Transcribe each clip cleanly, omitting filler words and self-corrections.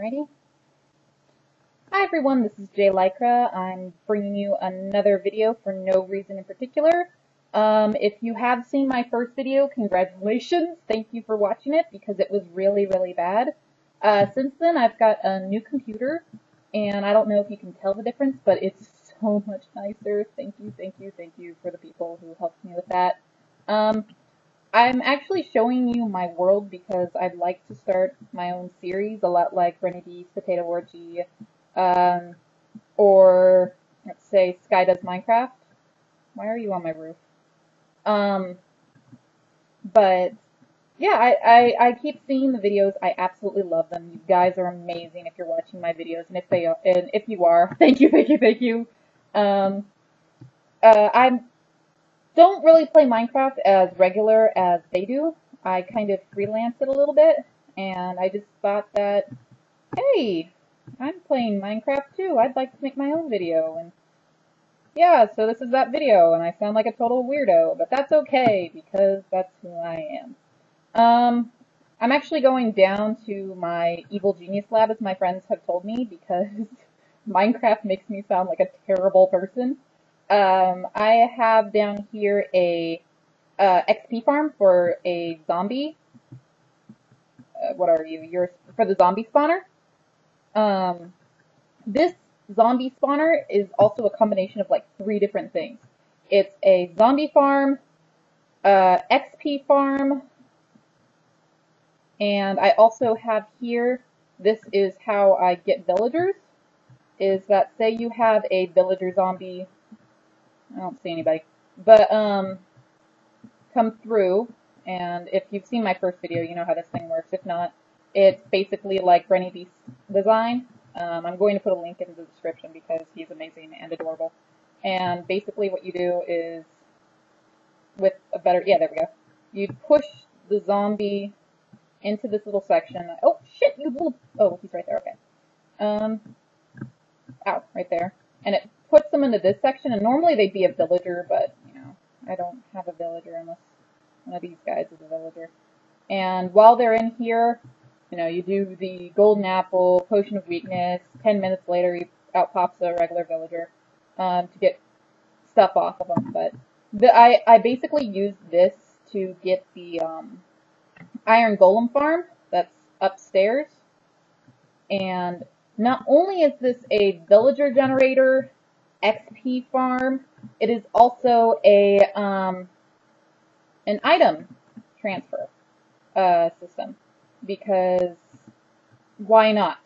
Alrighty. Hi everyone, this is Jalycra. I'm bringing you another video for no reason in particular. If you have seen my first video, congratulations. Thank you for watching it because it was really, really bad. Since then, I've got a new computer, and I don't know if you can tell the difference, but it's so much nicer. Thank you, thank you, thank you for the people who helped me with that. I'm actually showing you my world because I'd like to start my own series, a lot like Renegades, Potato Orgy, or let's say Sky Does Minecraft. Why are you on my roof? But yeah, I keep seeing the videos. I absolutely love them. You guys are amazing if you're watching my videos, and if you are, thank you, thank you, thank you. I don't really play Minecraft as regular as they do. I kind of freelance it a little bit, and I just thought that, hey, I'm playing Minecraft too. I'd like to make my own video, and yeah, so this is that video, and I sound like a total weirdo, but that's okay, because that's who I am. I'm actually going down to my evil genius lab, as my friends have told me, because Minecraft makes me sound like a terrible person. I have down here a XP farm for a zombie. What are you? You're for the zombie spawner. This zombie spawner is also a combination of like 3 different things. It's a zombie farm, XP farm, and I also have here, this is how I get villagers, is that say you have a villager zombie, I don't see anybody, but come through, and if you've seen my first video, you know how this thing works. If not, it's basically like Rennie Beast's design. I'm going to put a link in the description because he's amazing and adorable. And basically what you do is, with a better, yeah, there we go. You push the zombie into this little section. Oh, shit, you little, oh, he's right there, okay. Ow, right there. And it puts them into this section, and normally they'd be a villager, but, you know, I don't have a villager unless one of these guys is a villager. And while they're in here, you know, you do the golden apple, potion of weakness, 10 minutes later out pops a regular villager to get stuff off of them. But I basically used this to get the iron golem farm that's upstairs. And not only is this a villager generator XP farm, it is also a an item transfer system, because why not?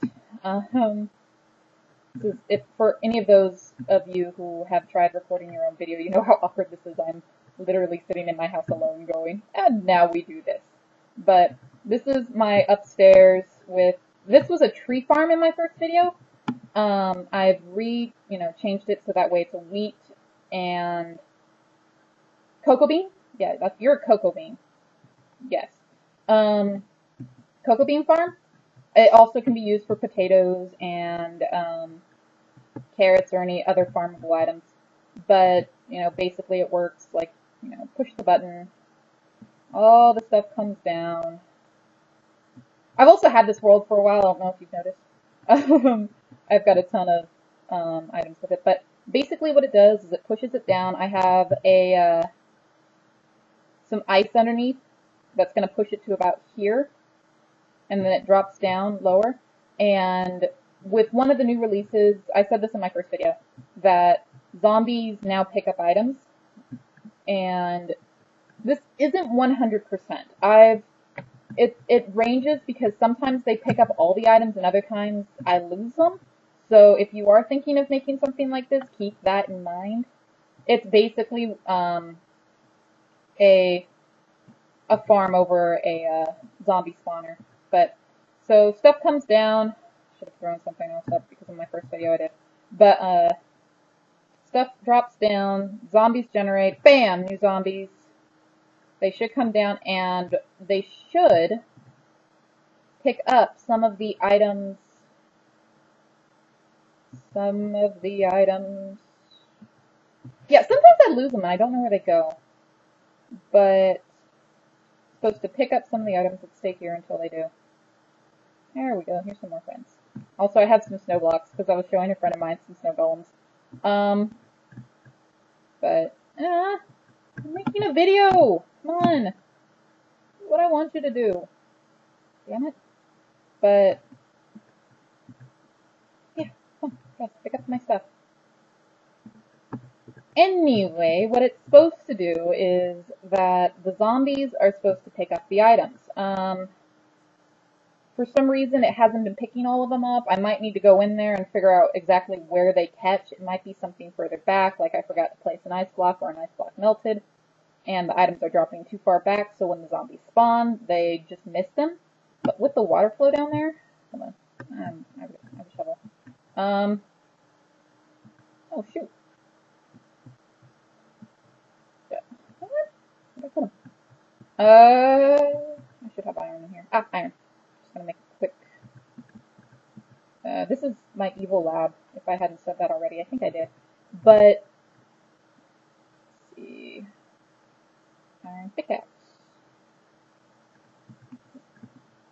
If for any of those of you who have tried recording your own video, you know how awkward this is. I'm literally sitting in my house alone going, and now we do this. But this is my upstairs with, this was a tree farm in my first video. I've changed it so that way it's a wheat and cocoa bean. Yeah, you're a cocoa bean. Yes. Cocoa bean farm. It also can be used for potatoes and carrots or any other farmable items. But, you know, basically it works like, you know, push the button, all the stuff comes down. I've also had this world for a while, I don't know if you've noticed. I've got a ton of items with it, but basically what it does is it pushes it down. I have a some ice underneath that's going to push it to about here, and then it drops down lower. And with one of the new releases, I said this in my first video, that zombies now pick up items, and this isn't 100%. It ranges because sometimes they pick up all the items and other times I lose them. So if you are thinking of making something like this, keep that in mind. It's basically a farm over a zombie spawner. But so stuff comes down. Should have thrown something else up because in my first video I did. But stuff drops down. Zombies generate. Bam! New zombies. They should come down and they should pick up some of the items. Yeah, sometimes I lose them and I don't know where they go. But I'm supposed to pick up some of the items that stay here until they do. There we go. Here's some more friends. Also, I have some snow blocks because I was showing a friend of mine some snow golems. But, I'm making a video! Come on! What I want you to do. Damn it. But, yeah, come on, pick up my stuff. Anyway, what it's supposed to do is that the zombies are supposed to pick up the items. For some reason, it hasn't been picking all of them up. I might need to go in there and figure out exactly where they catch. It might be something further back, like I forgot to place an ice block or an ice block melted, and the items are dropping too far back, so when the zombies spawn, they just miss them. But with the water flow down there, hold on, I have a shovel. Oh shoot. What? Where did I put them? I should have iron in here. Ah, iron. Just gonna make a quick. This is my evil lab, if I hadn't said that already. I think I did. But, let's see. Iron pickaxe.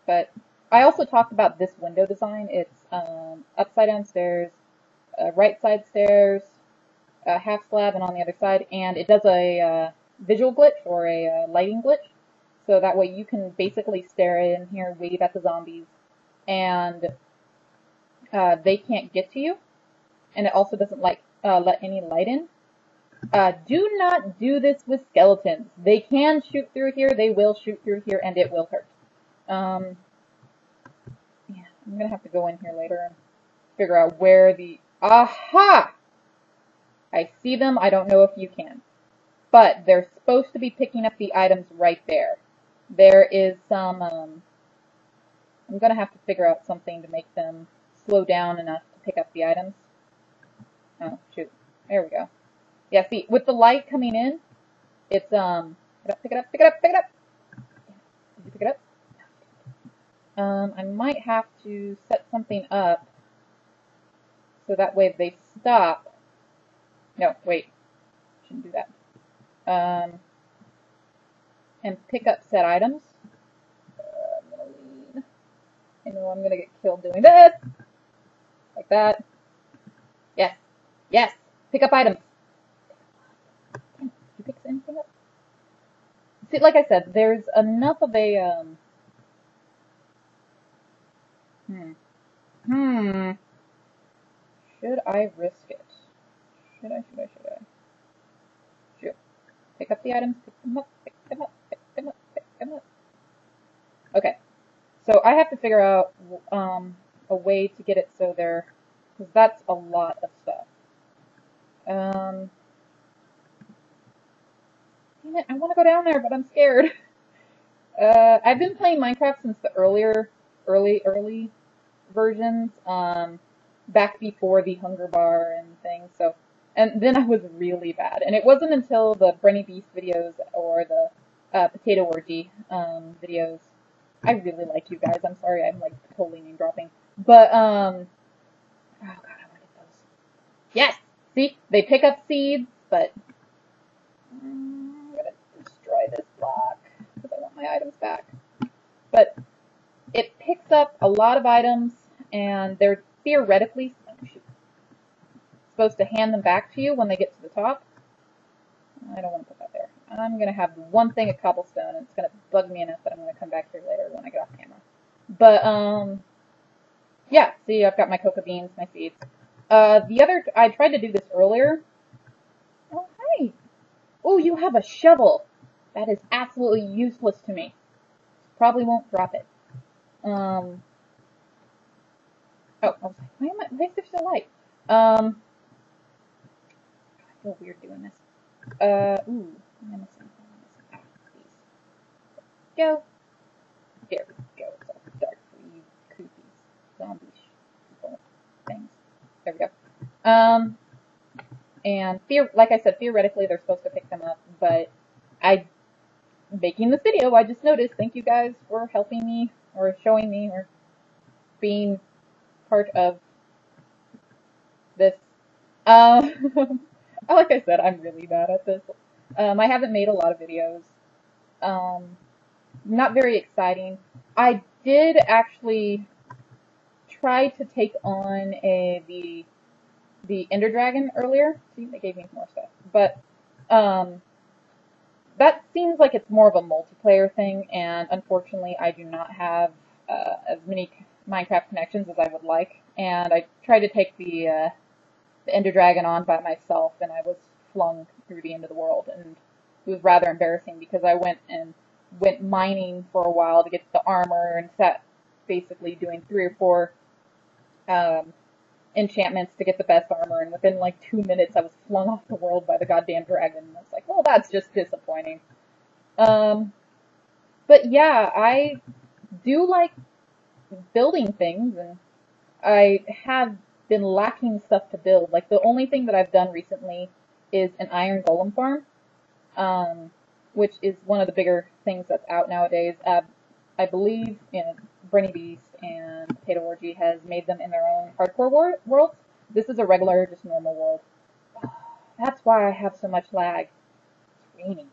But, I also talked about this window design. It's upside down stairs, right side stairs, half slab, and on the other side. And it does a visual glitch or a lighting glitch. So that way you can basically stare in here, wave at the zombies, and they can't get to you. And it also doesn't let any light in. Do not do this with skeletons. They can shoot through here, they will shoot through here, and it will hurt. Yeah, I'm gonna have to go in here later and figure out where the... Aha! I see them, I don't know if you can. But they're supposed to be picking up the items right there. There is some, I'm gonna have to figure out something to make them slow down enough to pick up the items. Oh, shoot. There we go. Yeah, see, with the light coming in, it's, pick it up. Did you pick it up? I might have to set something up so that way they stop. No, wait. Shouldn't do that. And pick up said items. I'm gonna lean. I know I'm gonna get killed doing this. Like that. Yes. Yes. Pick up items. Did you pick anything up? See, like I said, there's enough of a, Should I risk it? Should I? Shoot. Pick up the items, pick them up, pick them up, pick them up, pick them up. Okay. So I have to figure out, a way to get it so they're, because that's a lot of stuff. Damn it, I want to go down there, but I'm scared. I've been playing Minecraft since the early versions, back before the hunger bar and things, so, and then I was really bad, and it wasn't until the Brenny Beast videos or the, Potato Orgy, videos. I really like you guys, I'm sorry, I'm like totally name dropping, but, oh god, I want to get those. Yes! See? They pick up seeds, but, I'm gonna destroy this block, because I want my items back. But, it picks up a lot of items, and they're theoretically supposed to hand them back to you when they get to the top. I don't want to put that there. I'm going to have one thing of cobblestone, and it's going to bug me enough that I'm going to come back here later when I get off camera. But, yeah, see, I've got my cocoa beans, my seeds. I tried to do this earlier. Oh, hi. Oh, you have a shovel. That is absolutely useless to me. Probably won't drop it. Oh, I was like, why is there still light? I feel weird doing this. Ooh, I'm missing. Ah, please. Go. There we go. It's all dark for you creepy zombie people things. There we go. And like I said, theoretically they're supposed to pick them up, but making this video, I just noticed. Thank you guys for helping me, or showing me, or being part of this. Like I said, I'm really bad at this. I haven't made a lot of videos. Not very exciting. I did actually tried to take on the Ender Dragon earlier. See, they gave me more stuff. But that seems like it's more of a multiplayer thing, and unfortunately I do not have as many Minecraft connections as I would like. And I tried to take the Ender Dragon on by myself, and I was flung through the end of the world, and it was rather embarrassing because I went mining for a while to get the armor and sat basically doing 3 or 4 enchantments to get the best armor, and within like 2 minutes I was flung off the world by the goddamn dragon. And I was like, well, that's just disappointing. But yeah, I do like building things, and I have been lacking stuff to build. Like, the only thing that I've done recently is an iron golem farm, which is one of the bigger things that's out nowadays. I believe, Brenny Beast and Potato Orgy has made them in their own hardcore worlds. This is a regular, just normal world. That's why I have so much lag. It's raining.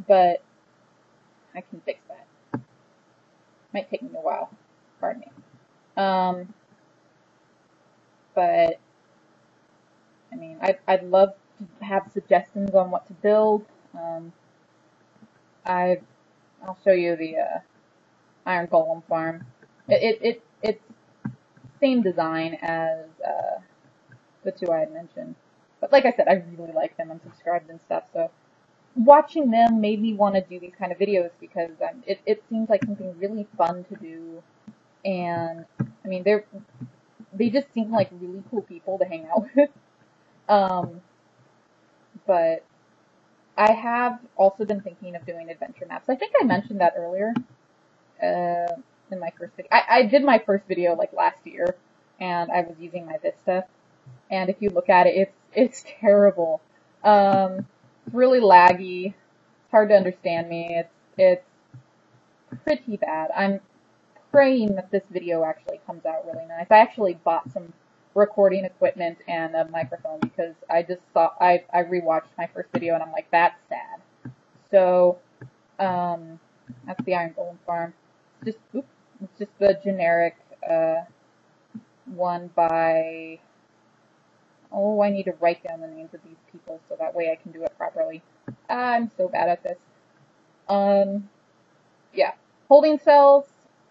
But I can fix that. Might take me a while. Pardon me. But I mean, I'd love to have suggestions on what to build. I'll show you the iron golem farm. It's same design as the 2 I had mentioned. But like I said, I really like them. I'm subscribed and stuff, so watching them made me want to do these kind of videos because it seems like something really fun to do. And I mean, they just seem like really cool people to hang out with. But I have also been thinking of doing adventure maps. I think I mentioned that earlier in my first video. I did my first video like last year, and I was using my Vista. And if you look at it, it's terrible. It's really laggy. It's hard to understand me. It's pretty bad. I'm praying that this video actually comes out really nice. I actually bought some recording equipment and a microphone because I just thought I rewatched my first video and I'm like, that's sad. So that's the iron golem farm. It's just the generic one by. Oh, I need to write down the names of these people so that way I can do it properly. I'm so bad at this. Yeah, holding cells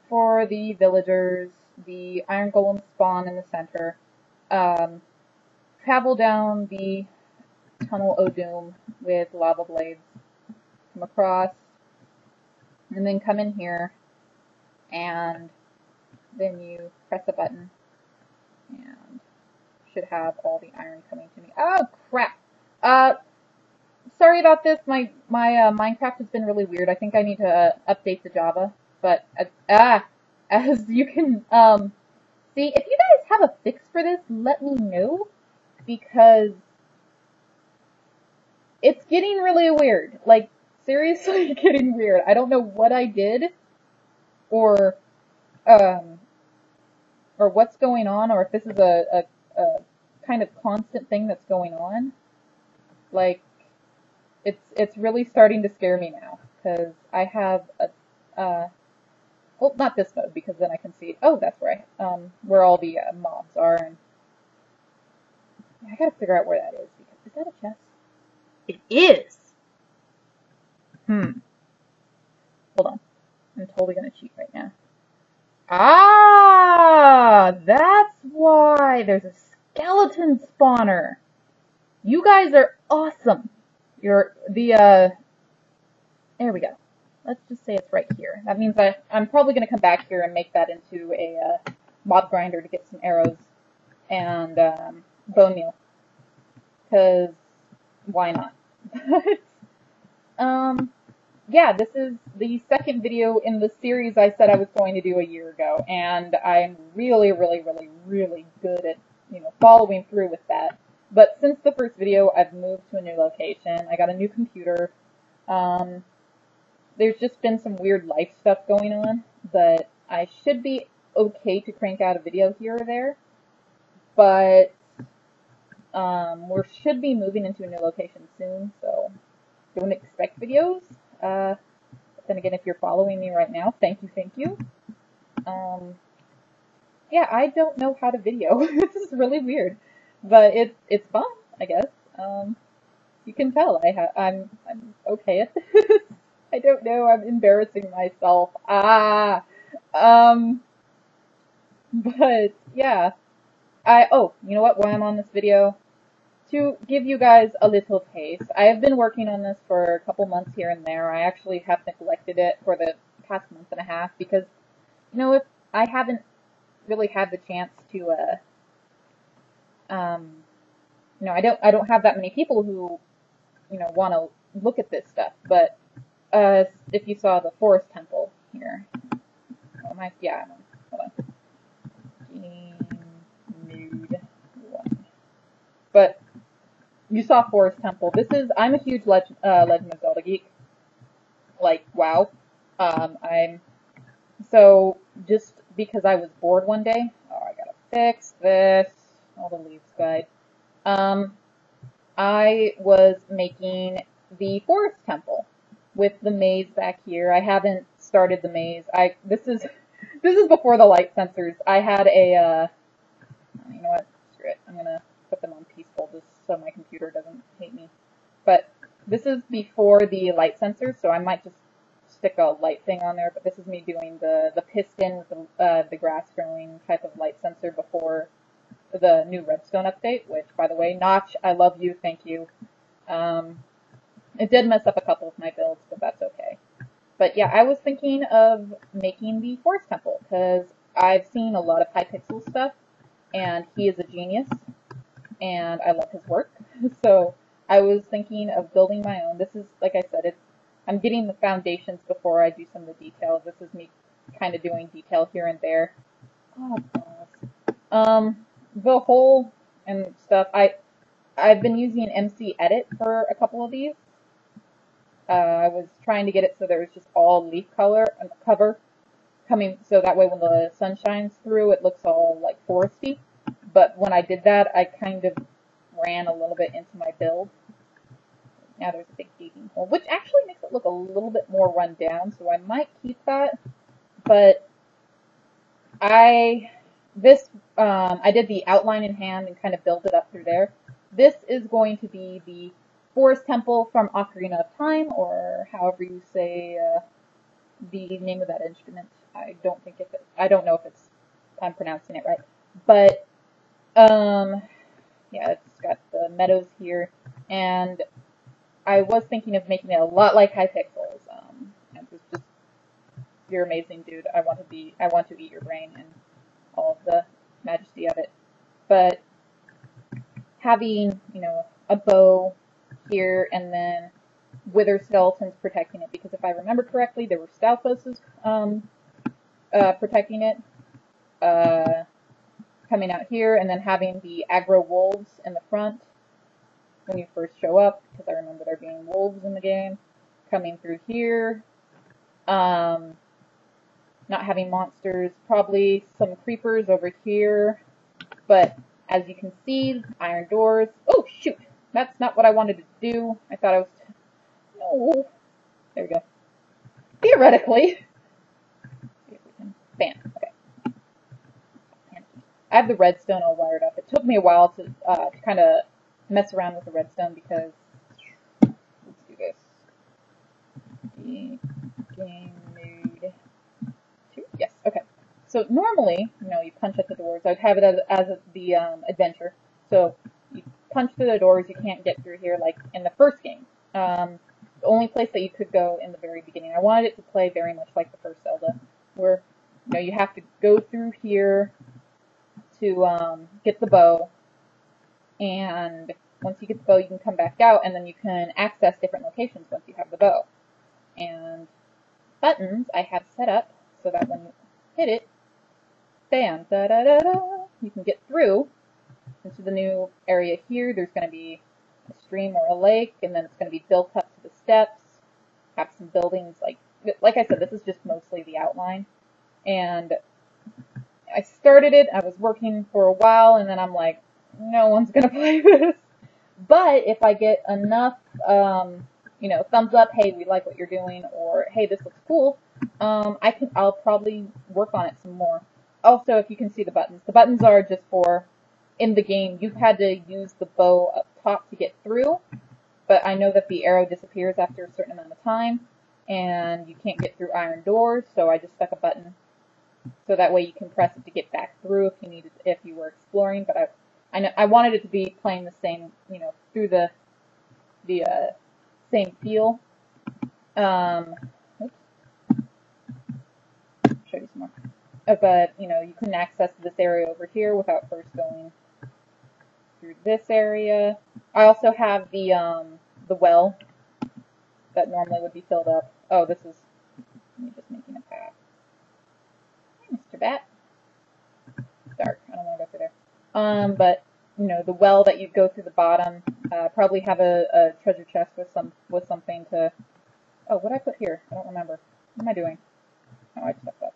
for the villagers, the iron golem spawn in the center, travel down the tunnel O'Doom with lava blades, come across, and then come in here, and then you press a button, and should have all the iron coming to me. Oh, crap! Sorry about this, my Minecraft has been really weird. I think I need to update the Java, but, as you can, see, if you guys have a fix for this, let me know, because it's getting really weird. Like, seriously getting weird. I don't know what I did, or what's going on, or if this is a kind of constant thing that's going on. Like, it's really starting to scare me now, because I have well, not this mode, because then I can see, oh, that's where all the mobs are, and I gotta figure out where that is, because, is that a chest? It is! Hold on. I'm totally gonna cheat right now. Ah! That's why there's a skeleton spawner! You guys are awesome! There we go. Let's just say it's right here. That means I'm probably going to come back here and make that into a mob grinder to get some arrows and bone meal. Because why not? Yeah, this is the second video in the series I said I was going to do a year ago, and I'm really, really, really, really good at following through with that. But since the first video, I've moved to a new location. I got a new computer. There's just been some weird life stuff going on, but I should be okay to crank out a video here or there. But we should be moving into a new location soon, so don't expect videos. But then again, if you're following me right now, thank you. yeah, I don't know how to video. This is really weird, but it's fun, I guess. You can tell I'm okay at this. I don't know. I'm embarrassing myself. Um, but yeah. You know what? While I'm on this video, to give you guys a little taste, I have been working on this for a couple months here and there. I actually have neglected it for the past month and a half because, if I haven't really had the chance to, um, I don't have that many people who, want to look at this stuff. But, if you saw the forest temple here, yeah, hold on. Game nude one. But you saw Forest Temple. I'm a huge Legend of Zelda geek. Like, wow. So just because I was bored one day, I gotta fix this, all the leaves guide. I was making the Forest Temple with the maze back here. I haven't started the maze. This is before the light sensors. I had you know what? Screw it. I'm gonna put them on peaceful just so my computer doesn't hate me. But this is before the light sensors, so I might just stick a light thing on there. But this is me doing the piston with the grass growing type of light sensor before the new redstone update. Which, by the way, Notch, I love you. Thank you. It did mess up a couple of my builds, but that's okay. But yeah, I was thinking of making the Forest Temple because I've seen a lot of Hypixel stuff, and he is a genius, and I love his work. So I was thinking of building my own. This is, like I said, I'm getting the foundations before I do some of the details. This is me kind of doing detail here and there. Oh, balls. The whole and stuff. I've been using MC Edit for a couple of these. I was trying to get it so there was just all leaf cover coming, so that way when the sun shines through, it looks all like foresty. But when I did that, I kind of ran a little bit into my build. Now there's a big gaping hole, which actually makes it look a little bit more run down, so I might keep that. But I did the outline in hand and kind of built it up through there. This is going to be the Forest Temple from Ocarina of Time, or however you say the name of that instrument. I don't know if I'm pronouncing it right. But yeah, it's got the meadows here, and I was thinking of making it a lot like Hypixels. And it's just, you're amazing, dude. I want to eat your brain and all of the majesty of it. But having, a bow here and then wither skeletons protecting it, because if I remember correctly, there were Stalfoses protecting it, coming out here, and then having the aggro wolves in the front when you first show up, because I remember there being wolves in the game, coming through here, not having monsters, probably some creepers over here, but as you can see, iron doors. Oh, shoot! That's not what I wanted to do. I thought I was... No. There we go. Theoretically. Bam. Okay. I have the redstone all wired up. It took me a while to kind of mess around with the redstone because... Let's do this. Game mode 2. Yes, okay. So normally, you punch at the doors. I'd have it as the adventure. So you punch through the doors, you can't get through here like in the first game. The only place that you could go in the very beginning. I wanted it to play very much like the first Zelda, where you have to go through here to get the bow, and once you get the bow, you can come back out, and then you can access different locations once you have the bow. And buttons I have set up so that when you hit it, bam, da da da da, you can get through into the new area here. There's going to be a stream or a lake, and then it's going to be built up to the steps, have some buildings. Like I said, this is just mostly the outline. And I started it, I was working for a while, and then I'm like, no one's going to play this. But if I get enough, thumbs up, hey, we like what you're doing, or hey, this looks cool, I'll probably work on it some more. also, if you can see the buttons are just for, in the game, you've had to use the bow up top to get through, but I know that the arrow disappears after a certain amount of time, and you can't get through iron doors, so I just stuck a button, so that way you can press it to get back through if you needed, if you were exploring, but I wanted it to be playing the same, you know, through the same feel. Oops, show you some more. But, you know, you can access this area over here without first going through this area. I also have the well that normally would be filled up. Oh, this is me just making a path. Hey, Mr. Bat. It's dark. I don't want to go through there. But you know, the well that you go through the bottom, probably have a treasure chest with something to. Oh, what did I put here? I don't remember. What am I doing? Oh, I just fucked up.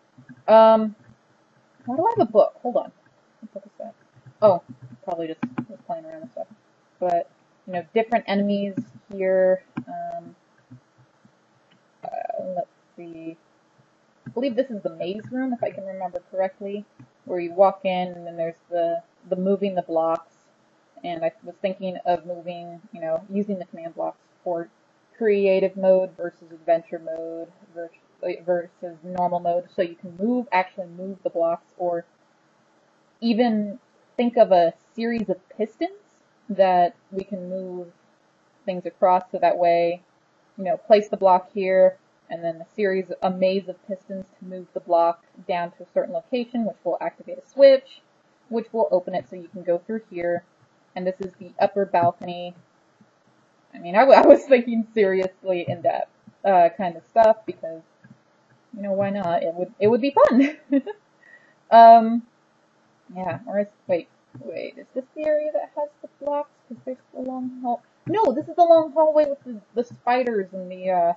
Why do I have a book? Hold on. What book is that? Oh, probably just was playing around with stuff. But, you know, different enemies here. Let's see. I believe this is the maze room, if I can remember correctly, where you walk in and then there's the moving the blocks. And I was thinking of moving, you know, using the command blocks for creative mode versus adventure mode versus normal mode, so you can actually move the blocks, or even think of a series of pistons that we can move things across, so that way, you know, place the block here, and then a maze of pistons to move the block down to a certain location, which will activate a switch, which will open it so you can go through here. And this is the upper balcony. I mean, I was thinking seriously in depth kind of stuff, because, you know, why not? It would be fun. Yeah. Wait, is this the area that has the blocks? Because there's the long hall. No, this is the long hallway with the spiders and the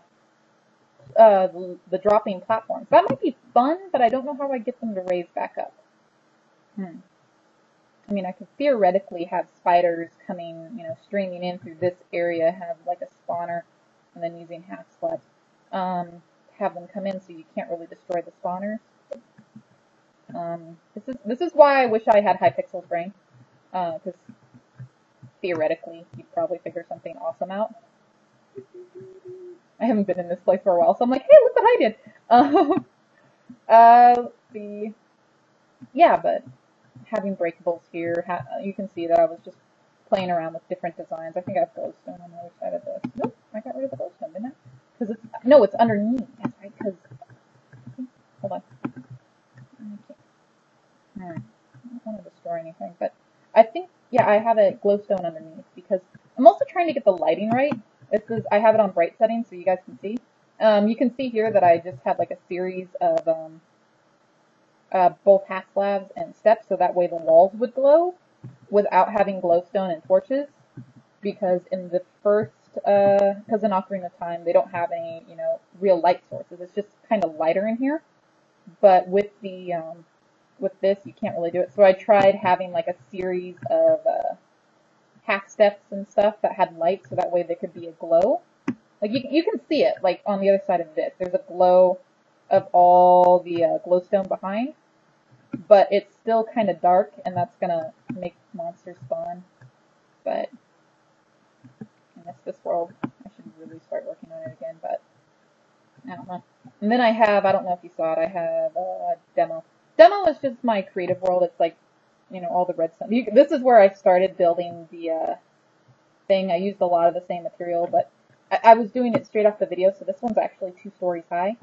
dropping platforms. That might be fun, but I don't know how I get them to raise back up. I mean, I could theoretically have spiders coming, you know, streaming in through this area, have like a spawner, and then using half slabs, have them come in so you can't really destroy the spawners. This is why I wish I had Hypixel's brain, because theoretically you'd probably figure something awesome out. I haven't been in this place for a while, so I'm like, hey, look what I did. Let's see. Yeah, but having breakables here, you can see that I was just playing around with different designs. I think I have glowstone on the other side of this. Nope, I got rid of the glowstone, didn't I? Because it's underneath. That's right. Because hold on. I don't want to destroy anything, but I think, yeah, I have a glowstone underneath, because I'm also trying to get the lighting right. I have it on bright settings so you guys can see. You can see here that I just had like a series of both half slabs and steps, so that way the walls would glow without having glowstone and torches, because in the first, because in Ocarina of Time, they don't have any, you know, real light sources. It's just kind of lighter in here, but with this, you can't really do it. So I tried having like a series of half steps and stuff that had light, so that way there could be a glow. Like you can see it, like on the other side of this. There's a glow of all the glowstone behind, but it's still kind of dark, and that's gonna make monsters spawn. But I miss this world. I should really start working on it again, but I don't know. And then I don't know if you saw it, I have a demo. Demo is just my creative world. It's like, you know, all the redstone. This is where I started building the thing. I used a lot of the same material, but I was doing it straight off the video, so this one's actually 2 stories high.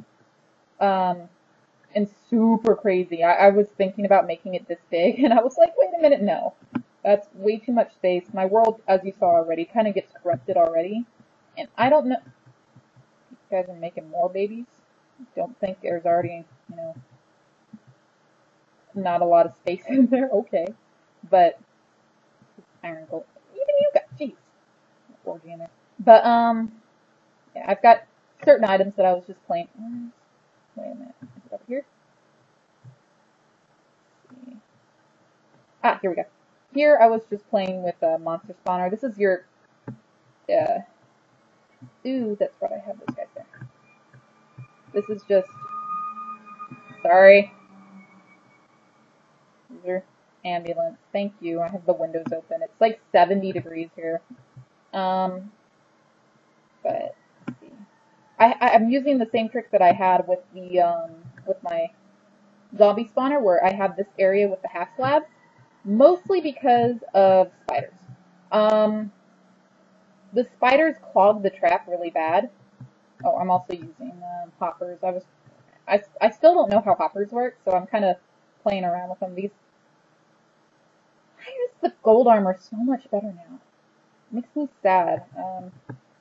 And super crazy. I was thinking about making it this big, and I was like, wait a minute, no. That's way too much space. My world, as you saw already, kind of gets corrupted already. And I don't know. You guys are making more babies. Don't think there's already, you know, not a lot of space in there. Okay. But iron gold. Even you got, jeez. Orgy in there. But, yeah, I've got certain items that I was just playing. Wait a minute. Is it up here? Ah, here we go. Here I was just playing with a monster spawner. This is your, ooh, that's right, I have those guys there. This is just, sorry. ambulance. Thank you. I have the windows open. It's like 70 degrees here. But let's see. I'm using the same trick that I had with the with my zombie spawner, where I have this area with the half slabs, mostly because of spiders. The spiders clog the trap really bad. Oh, I'm also using hoppers. I still don't know how hoppers work, so I'm kind of playing around with them. Why is the gold armor so much better now? It makes me sad.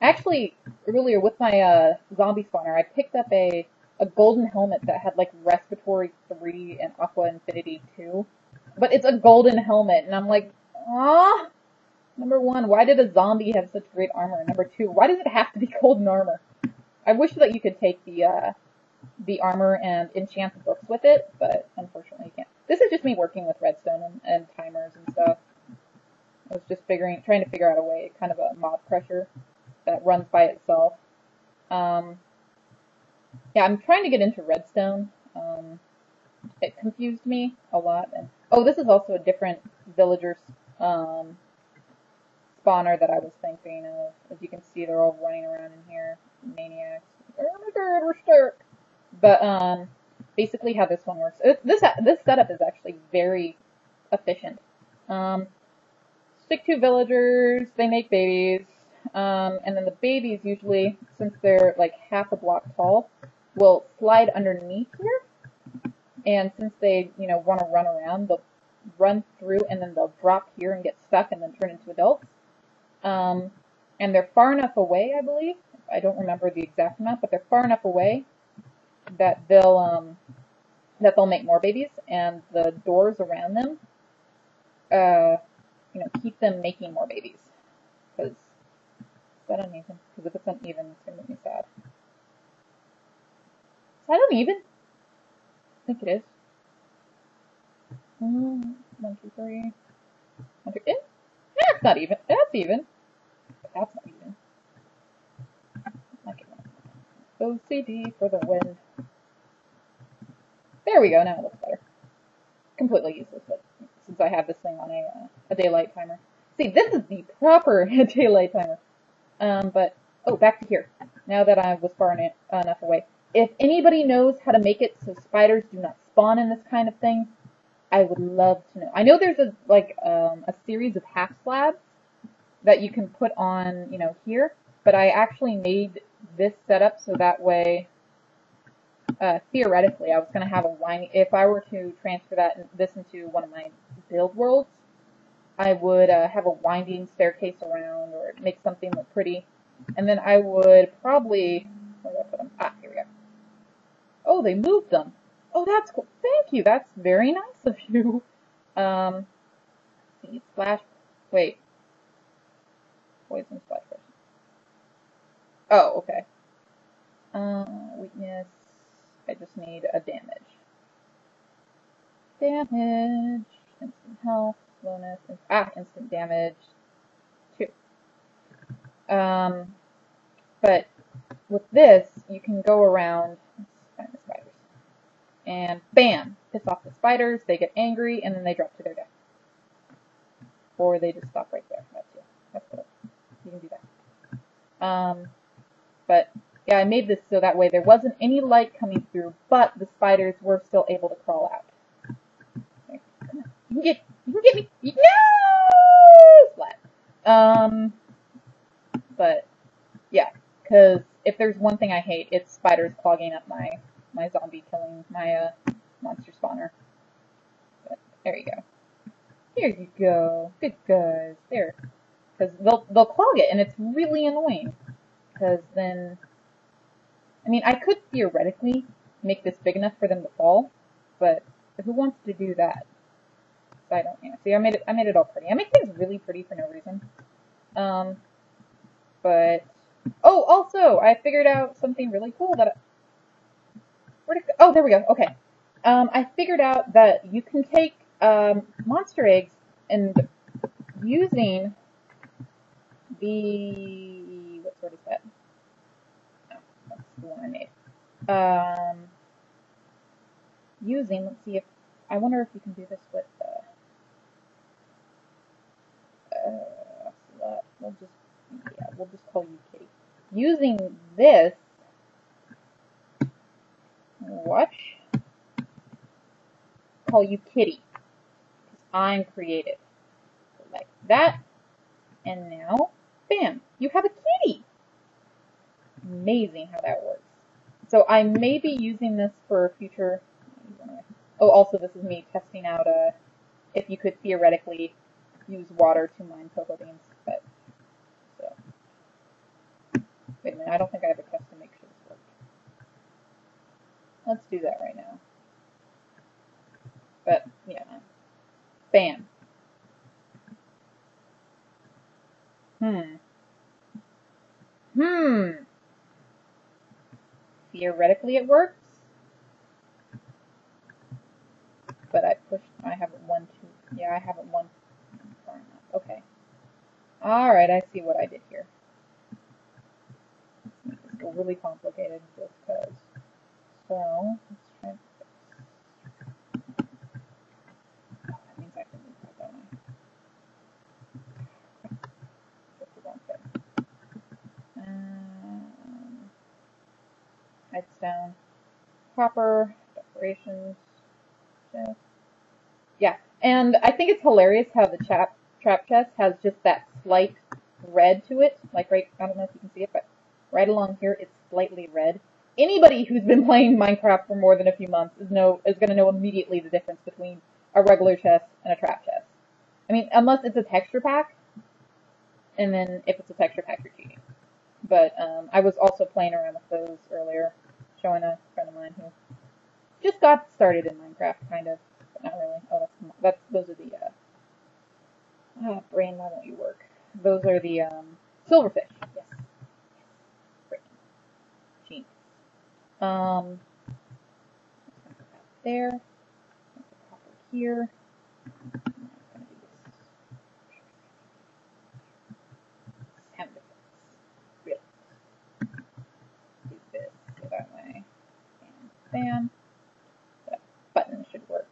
Actually, earlier with my zombie spawner, I picked up a golden helmet that had like Respiratory 3 and Aqua Infinity 2. But it's a golden helmet, and I'm like, ah. Number one, why did a zombie have such great armor? Number two, why does it have to be golden armor? I wish that you could take the armor and enchant the books with it, but unfortunately you can't. This is just me working with redstone and timers and stuff. I was just trying to figure out a way, kind of a mob crusher that runs by itself. Yeah, I'm trying to get into redstone. It confused me a lot. And oh, this is also a different villager spawner that I was thinking of. As you can see, they're all running around in here, maniacs. Oh my god, we're stuck. But basically, how this one works. This setup is actually very efficient. Stick to villagers. They make babies, and then the babies usually, since they're like half a block tall, will slide underneath here. And since they, want to run around, they'll run through and then they'll drop here and get stuck and then turn into adults. And they're far enough away, I believe. I don't remember the exact amount, but they're far enough away that they'll make more babies, and the doors around them, keep them making more babies. Because is that uneven? Because if it's uneven, it's gonna make me sad. Is that uneven? I think it is. 1, 2, 3. 1, 2. That's not even. That's even. That's not even. Okay. OCD for the win. There we go. Now it looks better. Completely useless, but since I have this thing on a daylight timer. See, this is the proper daylight timer. But oh, back to here. Now that I was far enough away. If anybody knows how to make it so spiders do not spawn in this kind of thing, I would love to know. I know there's a series of half slabs that you can put on, here, but I actually made this setup so that way, theoretically, I was going to have a winding. If I were to transfer this into one of my build worlds, I would have a winding staircase around, or make something look pretty, and then I would probably, where did I put them? Ah, here we go. Oh, they moved them. Oh, that's cool. Thank you. That's very nice of you. See, splash. Wait. Poison splash person. Oh, okay. Weakness. I just need a damage. Damage. Instant health. Bonus. Instant damage. 2. But with this, you can go around. Let's find the spiders. And bam! Piss off the spiders, they get angry, and then they drop to their death. Or they just stop right there. That's cool. You can do that. But yeah, I made this so that way there wasn't any light coming through, but the spiders were still able to crawl out. Okay, come on. You can get me! No! Splat. But yeah, because if there's one thing I hate, it's spiders clogging up my zombie killing, my monster spawner. But there you go. Here you go. Good guys. There. Because they'll clog it, and it's really annoying. Because then, I mean, I could theoretically make this big enough for them to fall, but who wants to do that? So I don't. See, I made it all pretty. I make things really pretty for no reason. But oh, also I figured out something really cool that. Where'd it go? Oh, there we go. Okay. I figured out that you can take monster eggs and using the what sort is that? Oh, that's the one I made. Using, let's see if I wonder if you can do this with slut. We'll just call you Kitty. Using this, watch, call you Kitty, because I'm creative. Like that, and now, bam, you have a kitty. Amazing how that works. So I may be using this for future. Oh, also this is me testing out if you could theoretically use water to mine cocoa beans. But so wait a minute, I don't think I have a test to make sure this works. Let's do that right now. But yeah, bam. Theoretically it works. But I haven't won two. Yeah, I haven't won far enough. Okay. Alright, I see what I did here. Let's make this really complicated just because. So, let's try this. Oh, that means I have to move that, don't I? Just the wrong thing. Headstone. Copper. Decorations. Chest. Yeah, and I think it's hilarious how the trap chest has just that slight red to it. Like right, I don't know if you can see it, but right along here it's slightly red. Anybody who's been playing Minecraft for more than a few months is going to know immediately the difference between a regular chest and a trap chest. I mean, unless it's a texture pack, and then if it's a texture pack, you're cheating. But I was also playing around with those earlier, showing a friend of mine who just got started in Minecraft, kind of. Not really. Oh, those are the, brain, why won't you work? Those are the, silverfish. Yes. Brain. Gene. Let's put that there. Let's put copper here. I'm gonna do this. Sound effects. Really. Do this, go that way. And bam. That button should work.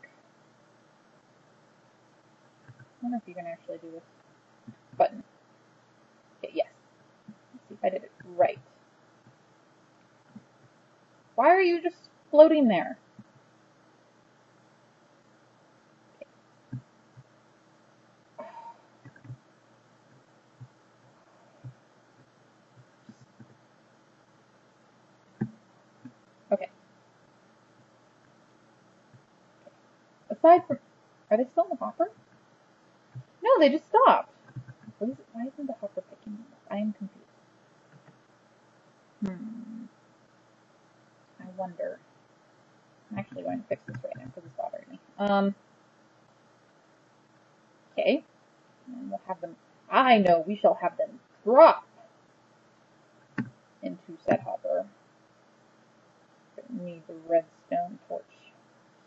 I wonder if you can actually do this. Button. Okay, yes. Let's see if I did it right. Why are you just floating there? Okay. Aside from, are they still in the hopper? No, they just stopped. Why isn't the hopper picking them up? I am confused. I wonder. I'm actually going to fix this right now because it's bothering me. Okay. And we'll have them, I know, we shall have them drop into said hopper. Need the redstone torch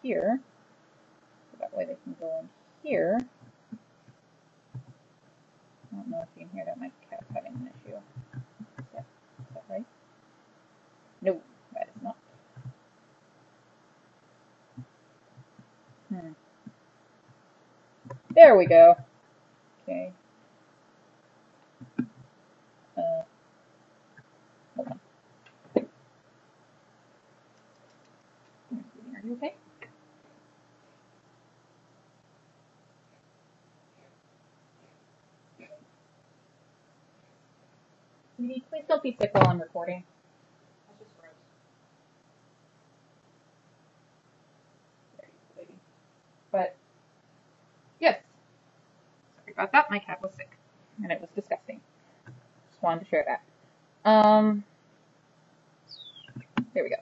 here. So that way they can go in here. I don't know if you can hear that my cat's having an issue. Is that right? No, that is not. There we go. Okay. Hold on. Are you okay? Please don't be sick while I'm recording. That's just gross. There you go, baby. But, yes. Sorry about that. My cat was sick. And it was disgusting. Just wanted to share that. There we go.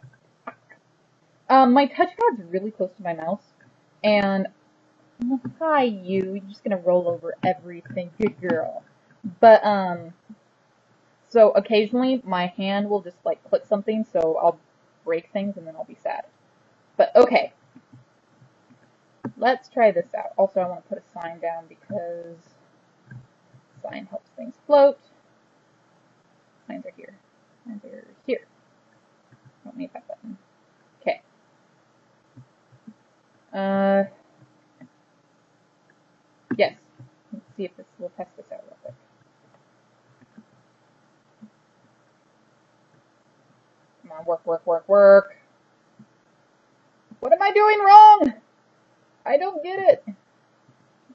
My touchpad's really close to my mouse. And, hi you. You're just gonna roll over everything. Good girl. But, so occasionally my hand will just like click something, so I'll break things and then I'll be sad. But okay, let's try this out. Also, I want to put a sign down because sign helps things float. Signs are here. Signs are here. Don't need that button. Okay. Yes. see if we'll test this out real quick. Come on, work, work, work, work. What am I doing wrong? I don't get it.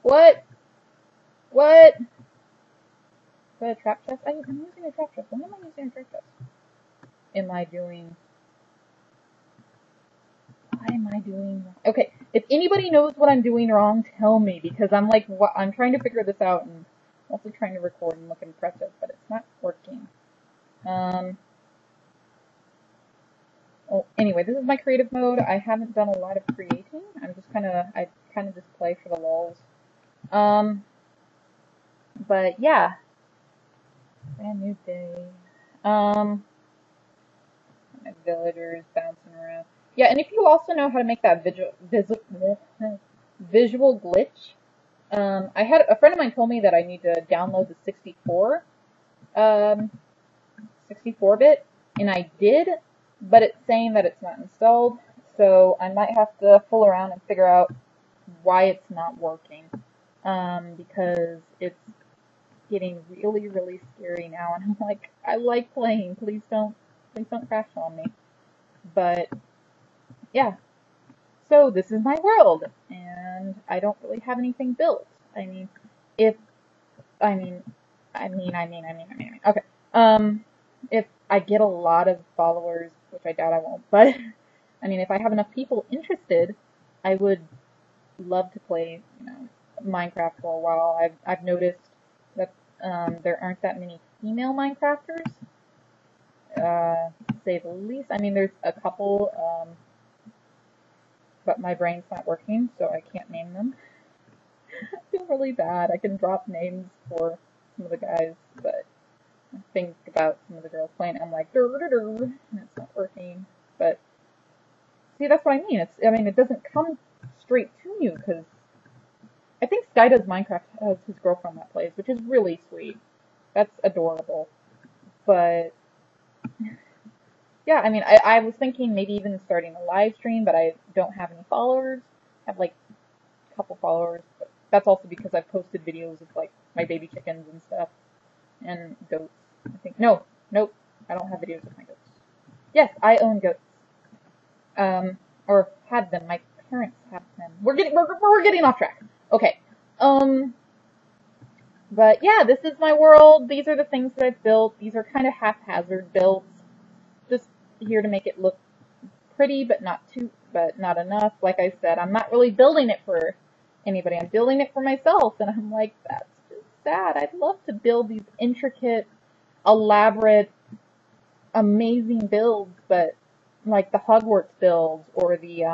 What? What? Is that a trap chest? I'm using a trap chest. When am I using a trap chest? Am I doing... What am I doing wrong? Okay, if anybody knows what I'm doing wrong, tell me, because I'm like, what? I'm trying to figure this out, and also trying to record and look impressive, but it's not working. Well, anyway, this is my creative mode. I haven't done a lot of creating. I kind of just play for the lulz. But yeah, brand new day. My villagers bouncing around. Yeah, and if you also know how to make that visual glitch, I had a friend of mine told me that I need to download the 64-bit, and I did, but it's saying that it's not installed, so I might have to fool around and figure out why it's not working, because it's getting really, really scary now, and I'm like, I like playing, please don't crash on me. But yeah, so this is my world, and I don't really have anything built. I mean, okay. If I get a lot of followers, which I doubt I won't, but I mean, if I have enough people interested, I would love to play, Minecraft for a while. I've noticed that there aren't that many female Minecrafters, to say the least. I mean, there's a couple, but my brain's not working, so I can't name them. I feel really bad. I can drop names for some of the guys, but I think about some of the girls playing, I'm like, and it's not working. But see, that's what I mean. It doesn't come straight to you, because I think Sky Does Minecraft has his girlfriend that plays, which is really sweet. That's adorable. But yeah, I mean, I was thinking maybe even starting a live stream, but I don't have any followers. I have like a couple followers, but that's also because I've posted videos of like my baby chickens and stuff, and goats. I think nope, I don't have videos of my goats. Yes, I own goats. Or had them. My parents had them. We're getting off track. Okay. But yeah, this is my world. These are the things that I've built. These are kind of haphazard builds, just here to make it look pretty, but not enough. Like I said, I'm not really building it for anybody. I'm building it for myself, and I'm like, that's just sad. I'd love to build these intricate, elaborate, amazing builds, but like the Hogwarts builds or the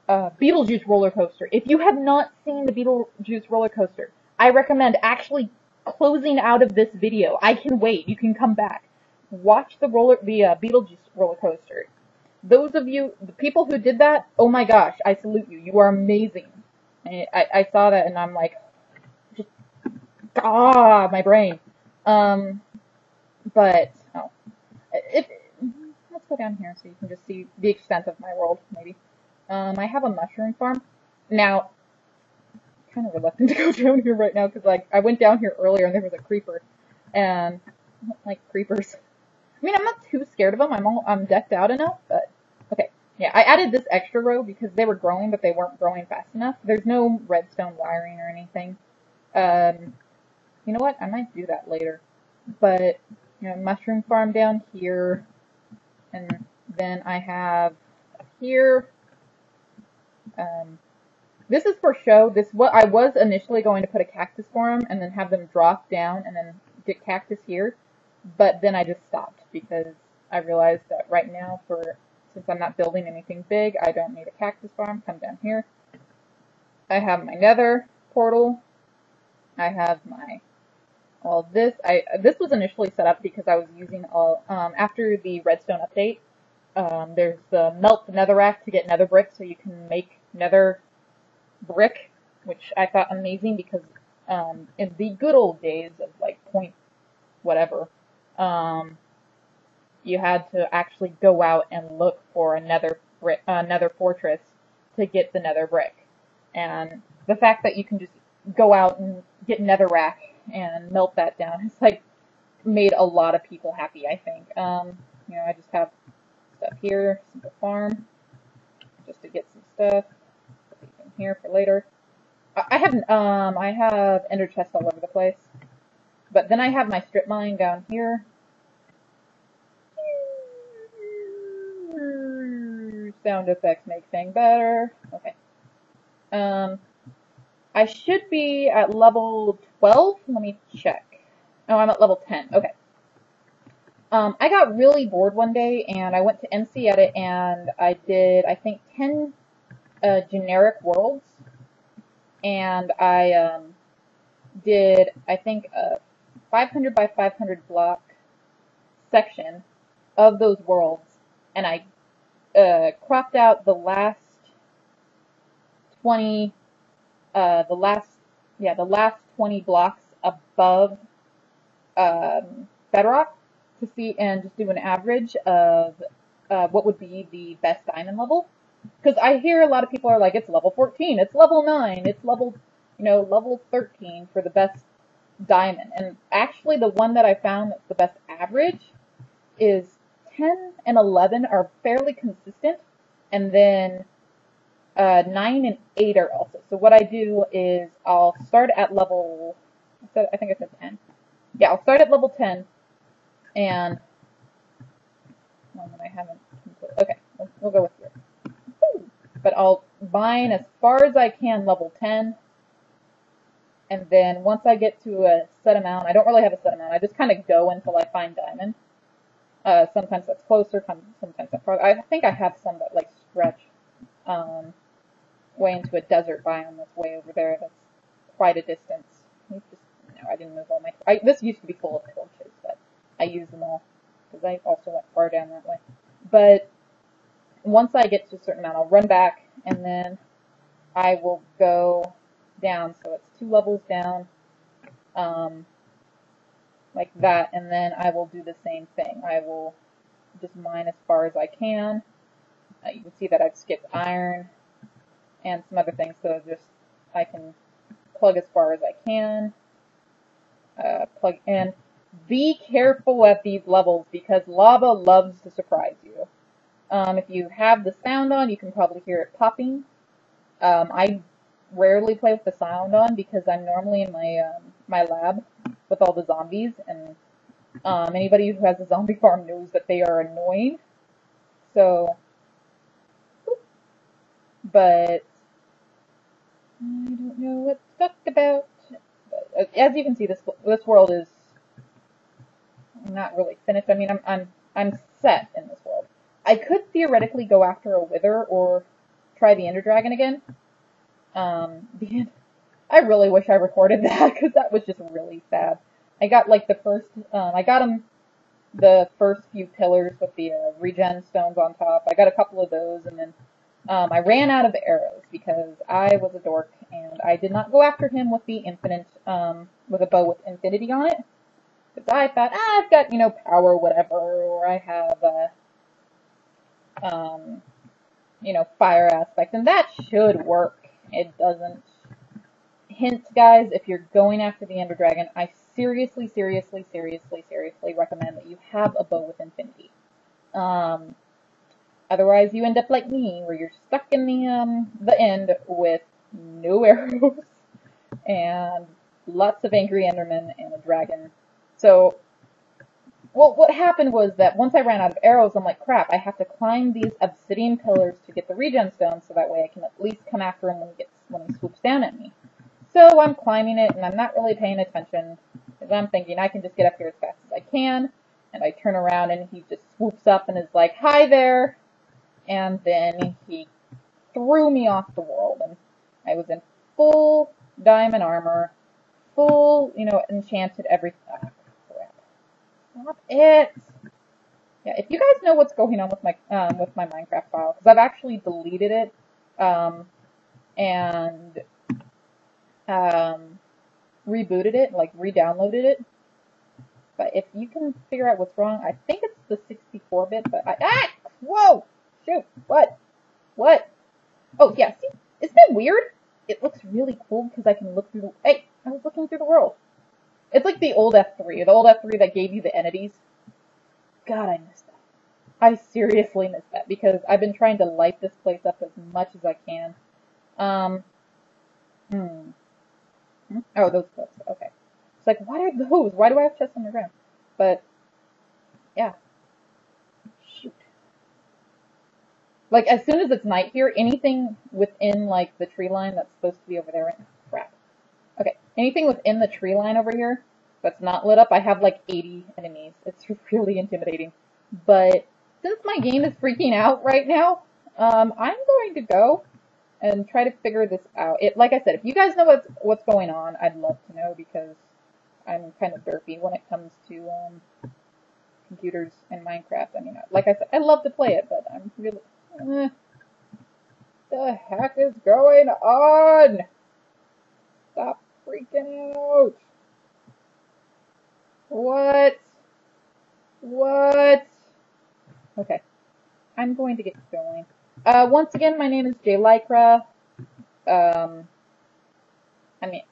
Beetlejuice roller coaster. If you have not seen the Beetlejuice roller coaster, I recommend actually closing out of this video. I can wait. You can come back. Watch the Beetlejuice roller coaster. Those of you, the people who did that, oh my gosh, I salute you. You are amazing. I saw that and I'm like, just, my brain. But, let's go down here so you can just see the extent of my world, maybe. I have a mushroom farm. Now, I'm kind of reluctant to go down here right now because, like, I went down here earlier and there was a creeper, and I don't like creepers. I mean, I'm not too scared of them. I'm decked out enough, but okay. Yeah, I added this extra row because they were growing, but they weren't growing fast enough. There's no redstone wiring or anything. You know what? I might do that later. But, mushroom farm down here, and then I have here. This is for show. I was initially going to put a cactus for them and then have them drop down and then get cactus here, but then I just stopped because I realized that right now, since I'm not building anything big, I don't need a cactus farm. Come down here. I have my nether portal. I have all this. This was initially set up because I was using after the redstone update. There's the melt the netherrack to get nether brick, so you can make nether brick, which I thought amazing because in the good old days of like point whatever, you had to actually go out and look for a nether fortress to get the nether brick, and the fact that you can just go out and get netherrack and melt that down has like made a lot of people happy, I think. You know, I just have stuff here, simple farm, just to get some stuff in here for later. I have ender chests all over the place, but then I have my strip mine down here. Sound effects make things better. Okay. I should be at level 12. Let me check. Oh, I'm at level 10. Okay. I got really bored one day, and I went to NC Edit, and I did, I think, 10 generic worlds, and I did, I think, a 500 by 500 block section of those worlds, and I cropped out the last 20, the last 20 blocks above bedrock to see and just do an average of what would be the best diamond level. Because I hear a lot of people are like, it's level 14, it's level 9, it's level, level 13 for the best diamond. And actually the one that I found that's the best average is 10 and 11 are fairly consistent, and then 9 and 8 are also. So what I do is I'll start at level, I think I said 10. Yeah, I'll start at level 10, and one that I haven't completed. Okay, we'll go with here. But I'll mine as far as I can level 10, and then once I get to a set amount, I don't really have a set amount, I just kind of go until I find diamond. Sometimes that's closer, sometimes that's farther. I think I have some that like stretch way into a desert biome that's way over there. That's quite a distance. I didn't move all my. This used to be full of torches, but I used them all because I also went far down that way. But once I get to a certain amount, I'll run back, and then I will go down. So it's 2 levels down, like that, and then I will do the same thing. I will just mine as far as I can. You can see that I've skipped iron and some other things, so just I can plug as far as I can. Plug in. Be careful at these levels because lava loves to surprise you. If you have the sound on, you can probably hear it popping. I rarely play with the sound on because I'm normally in my lab with all the zombies, and anybody who has a zombie farm knows that they are annoying. So, but I don't know what to talk about. As you can see, this world is not really finished. I mean, I'm set in this world. I could theoretically go after a wither or try the ender dragon again. I really wish I recorded that because that was just really sad. I got like the first, I got him the first few pillars with the regen stones on top. I got a couple of those, and then I ran out of arrows because I was a dork and I did not go after him with the infinite, with a bow with infinity on it. Because I thought, I've got, power, whatever, or I have, fire aspect, and that should work. It doesn't. Hint, guys, if you're going after the ender dragon, I seriously recommend that you have a bow with infinity. Otherwise, you end up like me, where you're stuck in the end with no arrows and lots of angry endermen and a dragon. So, well, what happened was that once I ran out of arrows, I'm like, crap, I have to climb these obsidian pillars to get the regen stone, so that way I can at least come after him when he swoops down at me. So I'm climbing it, and I'm not really paying attention, because I'm thinking I can just get up here as fast as I can, and I turn around, and he just swoops up and is like, hi there, and then he threw me off the world, and I was in full diamond armor, full, enchanted everything. Oh, crap. Stop it! Yeah, if you guys know what's going on with my Minecraft file, because I've actually deleted it, and rebooted it, like re-downloaded it. But if you can figure out what's wrong, I think it's the 64-bit, but whoa! Shoot, what? Oh, yeah, see, isn't that weird? it looks really cool because I can look through the, hey, I was looking through the world. It's like the old F3, that gave you the entities. God, I miss that. I seriously miss that because I've been trying to light this place up as much as I can. Um, hmm. Oh, those books. Okay. It's like, what are those? Why do I have chests on the ground? But, yeah. Shoot. Like, as soon as it's night here, anything within, like, the tree line that's supposed to be over there, crap. Okay, anything within the tree line over here that's not lit up, I have, like, 80 enemies. It's really intimidating. But, since my game is freaking out right now, I'm going to go and try to figure this out. Like I said, if you guys know what's going on, I'd love to know because I'm kind of derpy when it comes to, computers and Minecraft. I mean, like I said, I love to play it, but I'm really, the heck is going on? Stop freaking out. What? What? Okay, I'm going to get going. Once again, my name is Jalycra. I mean,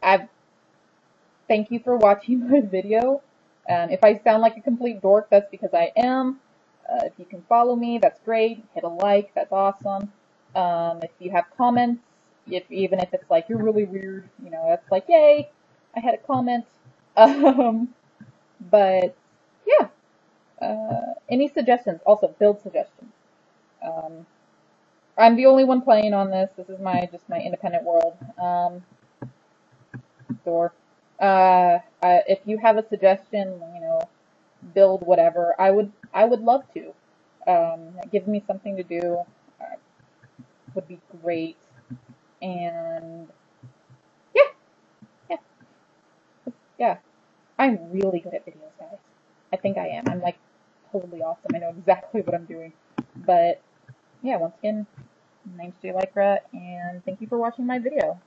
thank you for watching my video. If I sound like a complete dork, that's because I am. If you can follow me, that's great. Hit a like, that's awesome. If you have comments, even if it's like, you're really weird, you know, that's like, yay, I had a comment. But, yeah. Any suggestions? Also, build suggestions. I'm the only one playing on this. This is just my independent world. Door. If you have a suggestion, you know, build whatever, I would love to. Give me something to do. Would be great. And yeah, yeah, yeah. I'm really good at videos, guys. I think I am. I'm like totally awesome. I know exactly what I'm doing. But yeah, once again, my name's Jalycra, and thank you for watching my video.